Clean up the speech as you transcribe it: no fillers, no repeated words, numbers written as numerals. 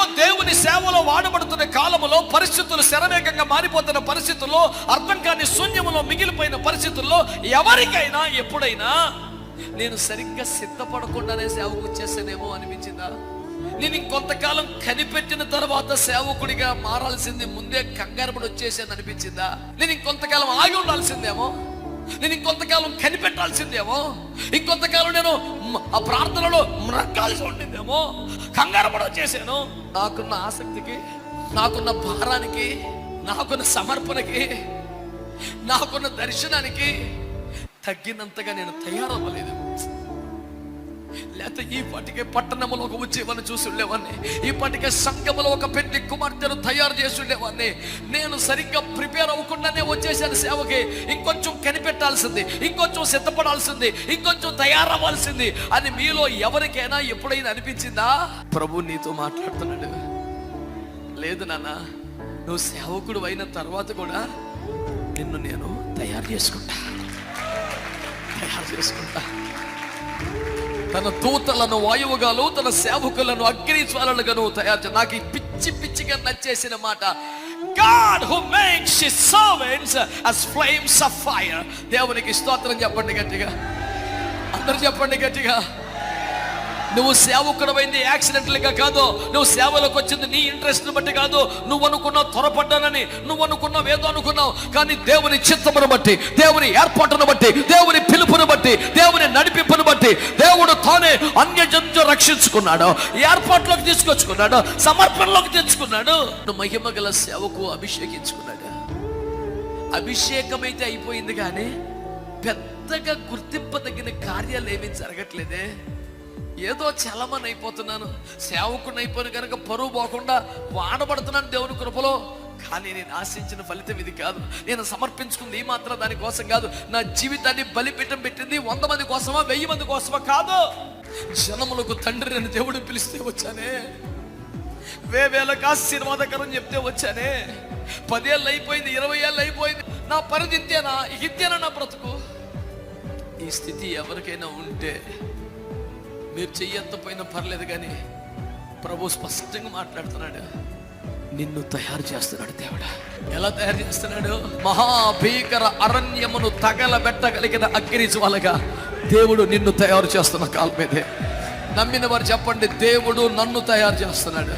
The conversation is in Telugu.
ఈరోజు దేవుని సేవలో వాడబడుతున్న కాలంలో పరిస్థితులు శరవేగంగా మారిపోతున్న పరిస్థితుల్లో, అర్థం కాని శూన్యములో మిగిలిపోయిన పరిస్థితుల్లో ఎవరికైనా ఎప్పుడైనా నేను సరిగ్గా సిద్ధపడకుండానే సేవకు వచ్చేసానేమో అనిపించిందా? నేను ఇంకొంతకాలం కనిపెట్టిన తర్వాత సేవకుడిగా మారాల్సింది ముందే కంగారుపడి వచ్చేసాను అనిపించిందా? నేను ఇంకొంతకాలం ఆగి ఉండాల్సిందేమో, నేను ఇంకొంతకాలం కనిపెట్టాల్సిందేమో, ఇంకొంతకాలం నేను ఆ ప్రార్థనలో మ్రక్కాల్సి ఉండిందేమో, కంగారుపడి వచ్చేసాను. నాకున్న ఆసక్తికి, నాకున్న భారానికి, నాకున్న సమర్పణకి, నాకున్న దర్శనానికి తగ్గినంతగా నేను తయారవ్వలేదు. లేకపోతే ఈ పాటికే పట్టణంలో ఒక ఉద్యమాన్ని చూసి ఉండేవాడిని, ఈ పాటికే సంఘములో ఒక పెళ్లి కుమార్తెను తయారు చేసి ఉండేవాడిని. నేను సరిగ్గా ప్రిపేర్ అవ్వకుండానే వచ్చేసాను సేవకి. ఇంకొంచెం కనిపెట్టాల్సింది, ఇంకొంచెం సిద్ధపడాల్సింది, ఇంకొంచెం తయారవ్వాల్సింది అని మీలో ఎవరికైనా ఎప్పుడైనా అనిపించిందా? ప్రభు నీతో మాట్లాడుతున్నాడు, లేదు నాన్న, నువ్వు సేవకుడు అయిన తర్వాత కూడా నిన్ను నేను తయారు చేసుకుంటా. తన దూతలను వాయువుగాను, తన సేవకులను అగ్ని జ్వాలలుగాను తయారు చేయ. నాకు పిచ్చి పిచ్చిగా నచ్చేసిన మాట, God who makes his servants as flames of fire. దేవునికి స్తోత్రం చెప్పండి గట్టిగా, అందరూ చెప్పండి గట్టిగా. నువ్వు సేవకుడమైంది యాక్సిడెంటల్గా కాదు, నువ్వు సేవలోకి వచ్చింది నీ ఇంట్రెస్ట్ని బట్టి కాదు. నువ్వు అనుకున్నావు త్వరపడ్డానని, నువ్వు అనుకున్నావు ఏదో అనుకున్నావు, కానీ దేవుని చిత్తమును బట్టి, దేవుని ఏర్పాటును బట్టి, దేవుని పిలుపును బట్టి, దేవుని నడిపింపును బట్టి దేవుడు తానే అన్యజనులను రక్షించుకున్నాడు, ఏర్పాటులోకి తీసుకొచ్చుకున్నాడు, సమర్పణలోకి తెచ్చుకున్నాడు. మహిమ గల సేవకు అభిషేకించుకున్నాడు. అభిషేకం అయితే అయిపోయింది, కానీ పెద్దగా గుర్తింపదగిన కార్యాలు ఏమీ జరగట్లేదే. ఏదో చలమని అయిపోతున్నాను, సేవకుని అయిపోయిన కనుక పరువు పోకుండా వాడబడుతున్నాను దేవుని కృపలో. కానీ నేను ఆశించిన ఫలితం ఇది కాదు. నేను సమర్పించుకుంది ఈ మాత్రం దానికోసం కాదు. నా జీవితాన్ని బలిపీఠం పెట్టింది 100 మంది కోసమా, 1000 మంది కోసమా కాదు. జనములకు తండ్రి అని దేవుడు పిలిస్తే వచ్చానే, వేలకు ఆశీర్వాదకరం చెప్తే వచ్చానే. 10 ఏళ్ళు అయిపోయింది, 20 ఏళ్ళు అయిపోయింది, నా పరిధి ఇంతేనా, ఇంతేనా నా బ్రతుకు? ఈ స్థితి ఎవరికైనా ఉంటే మీరు చెయ్యంతపోయినా పర్లేదు, కానీ ప్రభు స్పష్టంగా మాట్లాడుతున్నాడు, నిన్ను తయారు చేస్తున్నాడు దేవుడు. ఎలా తయారు చేస్తున్నాడు? మహాభీకర అరణ్యమును తగలబెట్టగలిగిన అగ్ని జ్వాలగా దేవుడు నిన్ను తయారు చేస్తున్న కాలం మీదే. నమ్మిన వారు చెప్పండి, దేవుడు నన్ను తయారు చేస్తున్నాడు.